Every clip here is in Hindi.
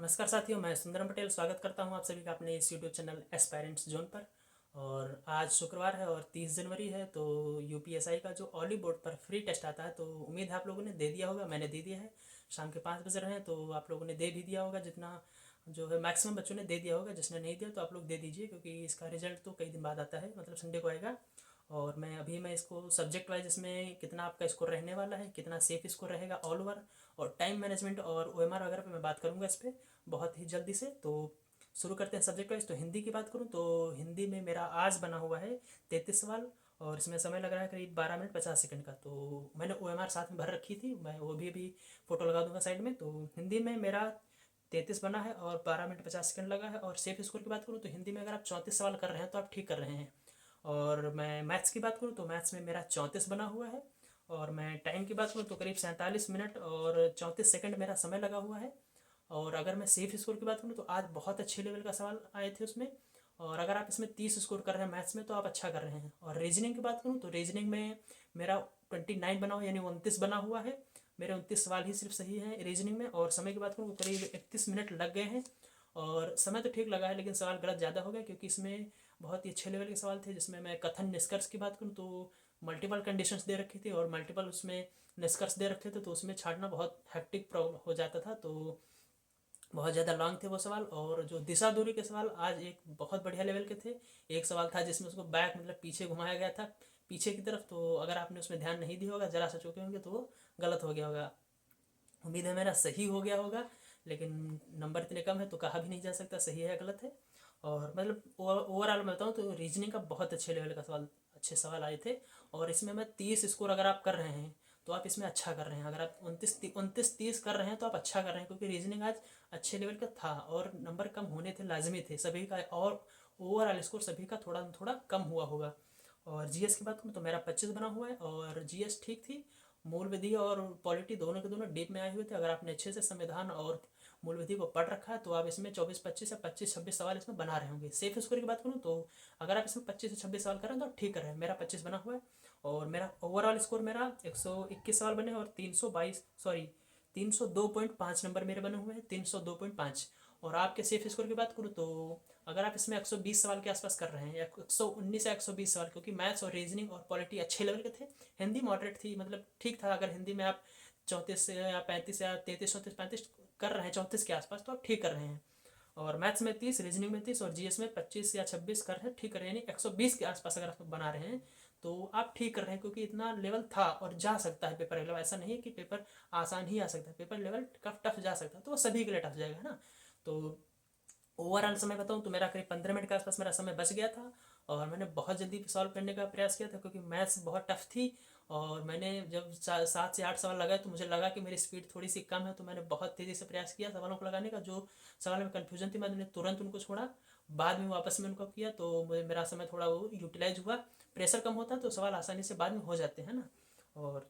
नमस्कार साथियों, मैं सुंदरम पटेल स्वागत करता हूं आप सभी का अपने इस यूट्यूब चैनल एस्पायरेंट्स जोन पर। और आज शुक्रवार है और 30 जनवरी है, तो यूपीएसआई का जो ऑली बोर्ड पर फ्री टेस्ट आता है, तो उम्मीद है आप लोगों ने दे दिया होगा। मैंने दे दिया है। शाम के 5 बज रहे हैं, तो आप लोगों ने दे भी दिया होगा। जितना जो है मैक्सिमम बच्चों ने दे दिया होगा। जिसने नहीं दिया तो आप लोग दे दीजिए, क्योंकि इसका रिजल्ट तो कई दिन बाद आता है, मतलब संडे को आएगा। और मैं इसको सब्जेक्ट वाइज इसमें कितना आपका स्कोर रहने वाला है, कितना सेफ स्कोर रहेगा ऑल ओवर, और टाइम मैनेजमेंट और ओएमआर वगैरह पे मैं बात करूँगा इस पर बहुत ही जल्दी से। तो शुरू करते हैं सब्जेक्ट वाइज। तो हिंदी की बात करूँ तो हिंदी में मेरा आज बना हुआ है 33 सवाल, और इसमें समय लग रहा है करीब 12 मिनट 50 सेकंड का। तो मैंने ओएमआर साथ में भर रखी थी, मैं वो भी अभी फ़ोटो लगा दूंगा साइड में। तो हिंदी में मेरा 33 बना है और 12 मिनट 50 सेकंड लगा है। और सेफ स्कोर की बात करूँ तो हिंदी में अगर आप 34 सवाल कर रहे हैं तो आप ठीक कर रहे हैं। और मैं मैथ्स की बात करूँ तो मैथ्स में मेरा 34 बना हुआ है। और मैं टाइम की बात करूँ तो करीब 47 मिनट और 34 सेकंड मेरा समय लगा हुआ है। और अगर मैं सेफ स्कोर की बात करूँ तो आज बहुत अच्छे लेवल का सवाल आए थे उसमें। और अगर आप इसमें 30 स्कोर कर रहे हैं मैथ्स में तो आप अच्छा कर रहे हैं। और रीजनिंग की बात करूँ तो रीजनिंग में मेरा 29 बना हुआ, यानी 29 बना हुआ है। मेरे 29 सवाल ही सिर्फ सही है रीजनिंग में। और समय की बात करूँ तो करीब 31 मिनट लग गए हैं। और समय तो ठीक लगा है, लेकिन सवाल गलत ज़्यादा हो गया, क्योंकि इसमें बहुत ही अच्छे लेवल के सवाल थे। जिसमें मैं कथन निष्कर्ष की बात करूँ तो मल्टीपल कंडीशंस दे रखी थी और मल्टीपल उसमें निष्कर्ष दे रखे थे, तो उसमें छाटना बहुत हेक्टिक प्रॉब्लम हो जाता था। तो बहुत ज़्यादा लॉन्ग थे वो सवाल। और जो दिशा दूरी के सवाल आज एक बहुत बढ़िया लेवल के थे। एक सवाल था जिसमें उसको बैक मतलब पीछे घुमाया गया था, पीछे की तरफ। तो अगर आपने उसमें ध्यान नहीं दिया होगा, जरा सा चूके होंगे, तो वो गलत हो गया होगा। उम्मीद है मेरा सही हो गया होगा, लेकिन नंबर इतने कम है तो कहा भी नहीं जा सकता सही है या गलत है। और मतलब ओवरऑल मैं बताऊँ तो रीजनिंग का बहुत अच्छे लेवल का सवाल, अच्छे सवाल आए थे। और इसमें मैं 30 स्कोर अगर आप कर रहे हैं तो आप इसमें अच्छा कर रहे हैं। अगर आप 29 30 कर रहे हैं तो आप अच्छा कर रहे हैं, क्योंकि रीजनिंग आज अच्छे लेवल का था और नंबर कम होने थे, लाजमी थे सभी का। और ओवरऑल स्कोर सभी का थोड़ा थोड़ा कम हुआ होगा। और जीएस की बात करूँ तो मेरा 25 बना हुआ है, और जीएस ठीक थी। मूल विधि और पॉलिटी दोनों के दोनों डीप में आए हुए थे। अगर आपने अच्छे से संविधान और मूल विधि को पढ़ रखा है तो आप इसमें 24 25 या 25 26 सवाल इसमें बना रहे होंगे। सेफ स्कोर की बात करूँ तो अगर आप इसमें 25 से 26 सवाल कर रहे हैं तो आप ठीक कर रहे हैं। मेरा 25 बना हुआ है। और मेरा ओवरऑल स्कोर मेरा 121 सवाल बने और 302.5 नंबर मेरे बने हुए हैं, 302.5। और आपके सेफ स्कोर की बात करूँ तो अगर आप इसमें 120 सवाल के आसपास कर रहे हैं, या 119 या 120 सवाल, क्योंकि मैथ्स और रीजनिंग और पॉलिटी अच्छे लेवल के थे। हिंदी मॉडरेट थी, मतलब ठीक था। अगर हिंदी में आप 34 से या 35 या 33 34 35 कर रहे हैं, 34 के आसपास, तो आप ठीक कर रहे हैं। और मैथ्स में 30, रीजनिंग में 30 और जीएस में 25 या 26 कर रहे हैं, ठीक कर रहे हैं। यानी 120 के आसपास अगर आप बना रहे हैं तो आप ठीक कर रहे हैं, क्योंकि इतना लेवल था। और जा सकता है पेपर लेवल, ऐसा नहीं है कि पेपर आसान ही आ सकता है, पेपर लेवल टफ जा सकता है, तो वो सभी के लिए टफ जाएगा, है ना। तो ओवरऑल समय बताऊँ तो मेरा करीब 15 मिनट के आसपास मेरा समय बच गया था। और मैंने बहुत जल्दी सॉल्व करने का प्रयास किया था, क्योंकि मैथ्स बहुत टफ थी। और मैंने जब 7 से 8 सवाल लगाए तो मुझे लगा कि मेरी स्पीड थोड़ी सी कम है, तो मैंने बहुत तेज़ी से प्रयास किया सवालों को लगाने का। जो सवाल में कन्फ्यूजन थी मैंने तुरंत उनको छोड़ा, बाद में वापस में उनको किया, तो मुझे मेरा समय थोड़ा वो यूटिलाइज हुआ। प्रेशर कम होता है तो सवाल आसानी से बाद में हो जाते हैं ना। और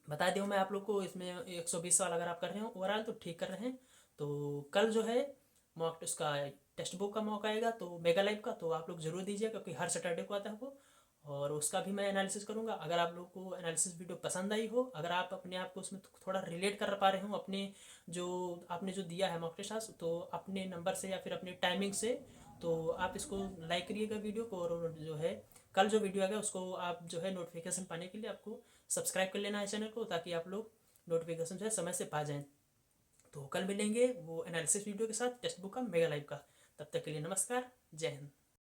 बता दूँ मैं आप लोग को, इसमें 120 सवाल अगर आप कर रहे हो ओवरऑल तो ठीक कर रहे हैं। तो कल जो है मॉक उसका टेक्स्ट बुक का मौका आएगा, तो मेगा लाइव का, तो आप लोग जरूर दीजिए, क्योंकि हर सैटरडे को आता है वो। और उसका भी मैं एनालिसिस करूँगा। अगर आप लोग को एनालिसिस वीडियो पसंद आई हो, अगर आप अपने आप को उसमें थोड़ा रिलेट कर पा रहे हो अपने जो आपने जो दिया है मॉक टेस्ट, तो अपने नंबर से या फिर अपने टाइमिंग से, तो आप इसको लाइक करिएगा वीडियो को। और जो है कल जो वीडियो आएगा उसको आप जो है नोटिफिकेशन पाने के लिए आपको सब्सक्राइब कर लेना है चैनल को, ताकि आप लोग नोटिफिकेशन जो है समय से पा जाएं। तो कल मिलेंगे वो एनालिसिस वीडियो के साथ टेक्स्ट बुक का मेगा लाइव का। तब तक के लिए नमस्कार, जय हिंद।